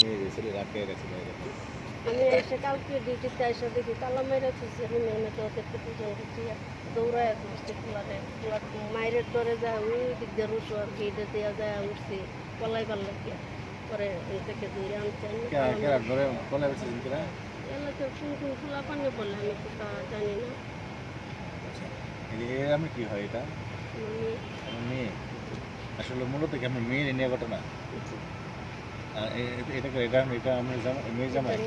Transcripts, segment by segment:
নিয়ে গেছিল রাখে গেছে বাইরে? আমি এসে কালকে ডিউটিতে এসে দেখি তালা মাইরা থুইছে রুমের মধ্যে ওদেরকে দুজনকে দিয়ে দৌড়ায় উঠছে খোলারে মায়ের ডরে যায় ওই দিক দিয়ে রুশো আর গেটে দেওয়া যায় উঠছি পলাই পারলে কি পরে ওই থেকে দূরে আনছেন কেরা ধরে কোন এসেছেন কেরা? এলাকা কোন কোন খোলা পানি বললে আমি তো তা জানি না। এর আমি কি হয় এটা? আমার মেয়ে আসলে মূলত কি আমার মেয়ের নিয়ে ঘটনা। এটা এটা এটা আমার মেয়ের জামাই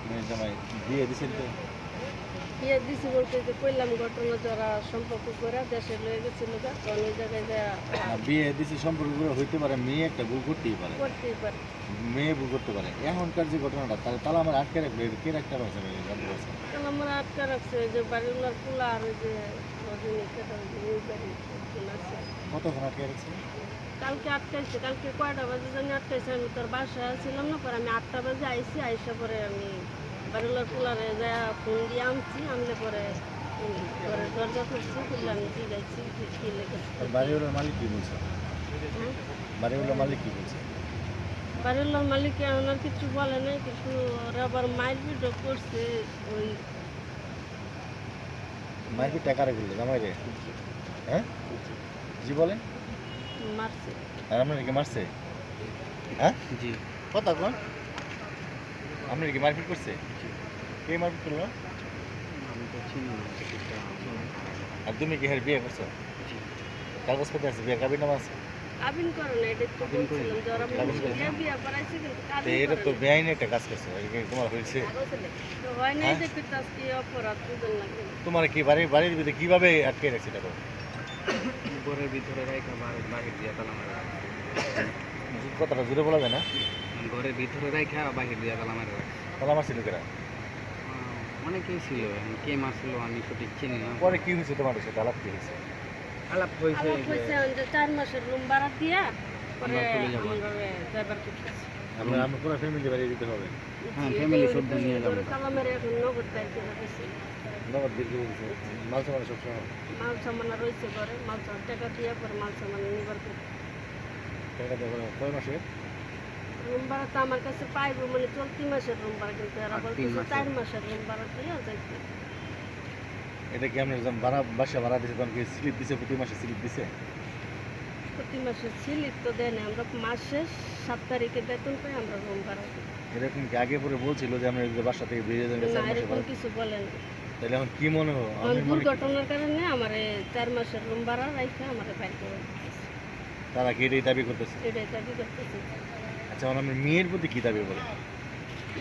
মেয়ের জামাই বিয়ে দিয়েছেন তো? বিয়ে দিছি বলতে যে কইলাম ঘটনা যারা সম্পর্ক করে দেশে লয়ে গেছিল তখন ওই জায়গায় বিয়ে দিছি সম্পর্ক করে হইতে পারে, মেয়ে একটা ভুল করতেই পারে, মেয়ে ভুল করতে পারে। এখনকার যে ঘটনাটা তাহলে তাহলে আমার আটকে রাখবে কে রাখতে পারছে? জানতে পারছেন তাহলে আমার আটকে রাখছে ওই যে বাড়িওয়ালার পোলা আর ওই যে কতক্ষণ আটকে রাখছে? কালকে আটকাইছে, কালকে কয়টা বাজে জানি আটকাইছে। আমি তোর বাসায় ছিলাম না, পরে আমি 8টা বাজে আইসি, আইসা পরে আমি বাড়িওয়ালার পোলারে যা ফোন দিয়ে আনছি, আনলে পরে পরে দরজা করছি, খুললে আমি জিগাইছি কি লেগে। বাড়িওয়ালার মালিক কি বলছে? হ্যাঁ, বাড়িওয়ালার মালিক কি বলছে? বাড়িওয়ালার মালিককে ওনার কিছু বলে নাই, কিছু ওরা আবার মারপিটও করছে। ওই মারপিট টাকারে করলো জামাই রে? হ্যাঁ জি বলেন মারছে। আর আপনার কি মারছে? হ্যাঁ জি। কথা কোন আপনার কি মারপিট করছে? কে মারপিট করলো? আমি তো চিনি না। আর তুমি কি হের বিয়ে করছো? কাগজপত্র আছে, বিয়ে কাবিন নাম আছে? কাবিন করে না, এটা তো বলছিলাম যে ওরা বিয়ে করাইছে কিন্তু কাবিন এটা তো করে না। বেআইনি একটা কাজ করছো, তোমার হয়েছে? তো হয় নাই যে কিন্তু আজকে অপরাধ বুঝন লাগে না। তোমার কি বাড়ির ভিতরে কিভাবে আটকে রাখছে এটা? ঘরের ভিতরে রাইখা বাহির দিয়া তালা মারা। কথাটা জুড়ে বলা যায় না? ঘরের ভিতরে রাইখা বাহির দিয়া তালা মারা। তালা মারছিল কেরা? অনেকেই ছিল, কে মারছিল আমি সঠিক চিনি না। পরে কি হয়েছে তোমাদের সাথে? আলাপ কি হয়েছে? আলাপ হয়েছে যে 4 মাসের রুম ভাড়া দিয়া পরে আমরা চলে যাবো। আমরা ড্রাইভার করতেছি। আমরা পুরো ফ্যামিলি বাড়ি দিতে হবে। হ্যাঁ, ফ্যামিলি সব নিয়ে যাবো। কালামের এখন নগদ বাইর করে দিছি। নগদ বিক্রি বলছে মাল সামান সবসময় মাল সামান রয়েছে ঘরে, মাল সামান টাকা দিয়া পরে মাল সামান নিবার করে। টাকা দেবো কয় মাসে? রুম ভাড়া তো আমার কাছে পাইবো মানে চলতি মাসের রুম ভাড়া, কিন্তু এরা আর 3 বলতেছে মাসের। 4 মাসের রুম ভাড়া দিয়া যাইতে। এটা কি আপনার যখন বাসা ভাড়া দিচ্ছে তখন কি স্লিপ দিছে? প্রতি মাসে স্লিপ দিছে? প্রতি মাসে স্লিপ তো দেয় না, আমরা মাস শেষ 7 তারিখে বেতন পাই, আমরা রুম ভাড়া দিই। এরকম কি আগে পরে বলছিল যে আমরা বাসা থেকে বেরিয়ে যাবেন 4 না, মাসে এরকম ভাড়া? কিছু বলেন না। তাহলে এখন কি মনে হয়? দুর্ঘটনার কারণে আমার 4 মাসের রুম ভাড়া রাখে আমার বাইর করে দিতেছে। তারা কি এটাই দাবি করতেছে? এটাই দাবি করতেছে। আচ্ছা, এখন আমার মেয়ের প্রতি কি দাবি বলে?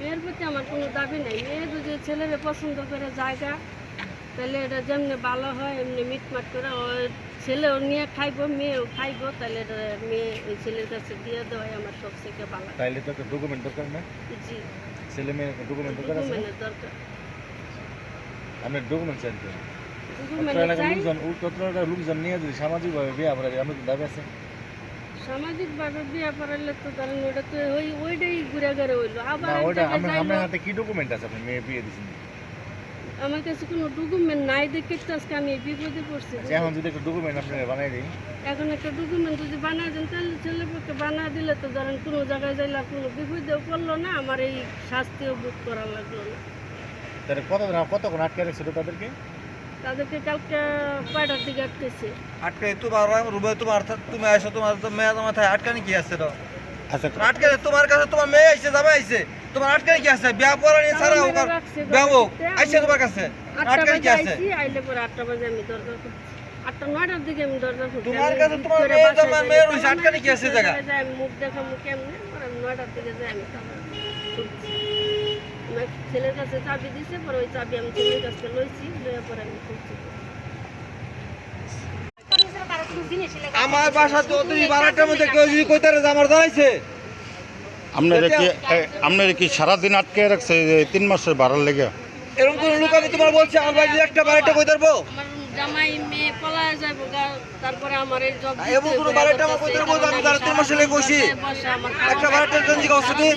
মেয়ের প্রতি আমার কোনো দাবি নাই। মেয়ে যদি ছেলেরে পছন্দ করে জায়গা, তাহলে এটা যেমনি ভালো হয় এমনি মিটমাট করে ওই ছেলেও নিয়ে খাইবো, মেয়েও খাইবো, তাহলে এটা মেয়ে ওই ছেলের কাছে দিয়ে দেওয়াই আমার সবথেকে ভালো। তাইলে তো একটা ডকুমেন্ট দরকার না? জি, ছেলে মেয়ের ডকুমেন্ট দরকার আছে? ডকুমেন্টের দরকার। আপনার ডকুমেন্ট চাই তো। ডকুমেন্ট চাই। লোকজন নিয়ে যদি সামাজিকভাবে বিয়ে আমরা আমাদের দাবি আছে। সামাজিকভাবে বিয়ে করাইলে তো কারণ ওটা তো ওইটাই ঘুরে ঘুরে হইলো আবার না, এক ওটা জায়গায় যাইলো। আপনার হাতে কি ডকুমেন্ট আছে? আপনি মেয়ে বিয়ে দিয়েছেন? আমার কাছে কোনো ডকুমেন্ট নাই দেখে তো আজকে আমি এই বিপদে পড়ছি। আচ্ছা, এখন যদি একটা ডকুমেন্ট আপনি বানাই দিই? এখন একটা ডকুমেন্ট যদি বানায় দেন তাহলে ছেলেপক্ষে বানায় দিলে তো ধরেন কোনো জায়গায় যাইলে আর কোনো বিপদেও পড়লো না, আমার এই শাস্তিও ভোগ করা লাগলো না। তাহলে কতক্ষণ আটকে রাখছিল তাদেরকে? তাদেরকে কালকে 5টার দিকে আটকেছে। আটকে তোমার রুমে তোমার তুমি আসো, তোমার তো মেয়ে মাথায় আটকানি কি আছে তো? আচ্ছা, আটকে তোমার কাছে তোমার মেয়ে আইছে, জামাই আইছে, তোমার আটকানি কি আছে? বিয়া পড়ানি ছাড়া ওকার বিয়া আইছে তোমার কাছে, 8টা আটকানি কি বাজে আছে? আইছি, আইলে পরে 8টা বাজে আমি দরজা খুলছি। 8টা-9টার দিকে আমি দরজা খুলছি। তোমার কাছে তোমার মেয়ে জামাই মেয়ে রইছে, আটকানি কি আছে জায়গা? আমি মুখ দেখামু কেমনে, পরে আমি 9টার দিকে যাই আমি তালা খুলছি। আমার ছেলের কাছে চাবি দিছে, পরে ওই চাবি আমি ছেলের কাছে লইছি, লইয়া পরে আমি খুলছি। আমার বাসা তো তুমি 12টার মধ্যে কেউ যদি কইতারে যে আমার জানাইছে। আপনারা কি সারাদিন আটকে রাখছে 3 মাসের ভাড়ার লেগে? এরকম কোন লোক আমি তোমার বলছি আমার বাড়ি একটা 12টা কই ধরবো? আমার জামাই মেয়ে পলায় যাইব, তারপরে আমার এই জব এবং কোনো 12টা আমার কই ধরবো? আমি তার 3 মাস লেগে কইছি একটা 12টার জন্য কি অবস্থা দি?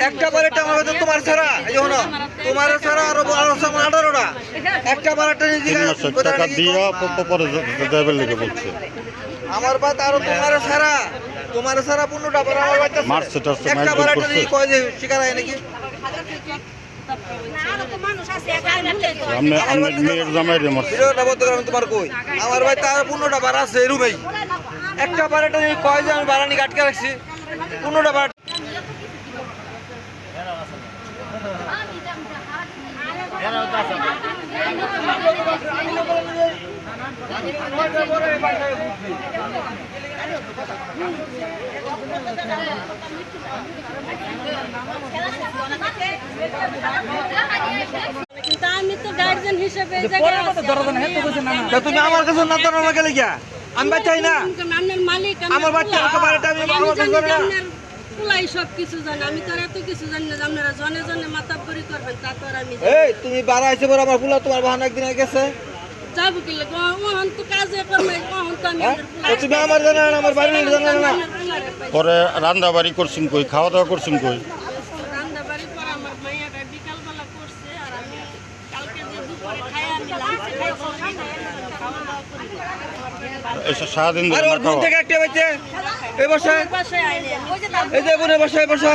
একটা 12টা আমার তো তোমার ছাড়া এই জন্য তোমার ছাড়া আরো 18টা একটা 12টা নিয়ে 3 মাসের টাকা দিয়ে পরে যাবেন লেগে বলছে। আমার বাত আর তোমার সারা 15টা ভাড়া আমার বাড়িতে আছে। মারছে টারছে, একটা মারধর ভাড়াটা করছে। নিয়ে কয় যে শিকার হয় নাকি আপনার মেয়ের জামাই রে মারছে। ভিডিওটা বন্ধ করে আমি তোমার কই আমার বাড়িতে আর 15টা ভাড়া আছে এই রুমেই একটা ভাড়াটা নিয়ে কয় যে আমি ভাড়া নিয়ে আটকে রাখছি 15টা ভাড়া কিন্তু আমি তো গার্জেন হিসেবে এই জায়গায় আছি। তা তুমি আমার কাছে না তো না গেলে গিয়া আমি বাচ্চাই না আপনার মালিক আমার বাচ্চা একটা ভাড়াটা আমি আমার কাছে করে না পুলাই সব কিছু জানে আমি তো আর এত কিছু জানি না যে আপনারা জনে জনে মাতাব্বরি করবেন তা তো আর আমি এই তুমি ভাড়া আইছে বড় আমার ফুলা তোমার বাহানা একদিন আগে গেছে যাবো কি লাগে ওহন তো কাজে করবে ওহন তো আমি হ্যাঁ তো তুমি আমার জানা না আমার বাড়ির জানা না পরে রান্না বাড়ি করছেন কই, খাওয়া দাওয়া করছেন কই? রান্না বাড়ি পর আমার মাইয়াটা বিকালবেলা করছে আর আমি কালকে যে দুপুরে খাই আমি লাঞ্চে খাওয়া দাওয়া করি এসে সারাদিন আর ধরে ওর না বোন খাওয়া। থেকে একটা বাচ্চা এই বসে বাসায় আইলে এই যে বোনের বসে বসা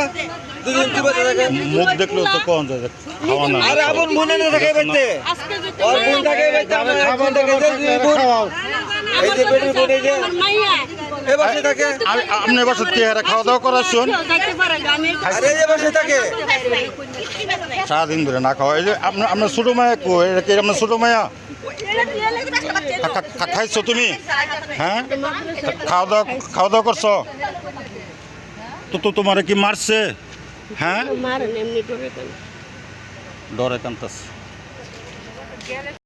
দুজন কি বসে থাকে মুখ দেখলেও তো কম যায় যে খাওয়া না। আরে আপন বোনের থাকে বাইতে আজকে যদি ওর বোন থাকে বাইতে আমার বোন থাকে যে দুই বোন এই যে বেটির বোন এই যে আমার মাইয়া এই বসে থাকে আপনি বছর চেহারা খাওয়া দাওয়া করাচ্ছেন যাইতে পারে আমি আরে এই যে বসে থাকে সারাদিন ধরে না খাওয়া। এই যে আপনার ছোট মায়া কই, এটা কি আপনার ছোট মায়া? খাইছো তুমি? হ্যাঁ, খাওয়া দাওয়া করছো তো তোমার কি মারছে? হ্যাঁ, মারেন এমনি ডরে কেন ডরে কান্তাছে।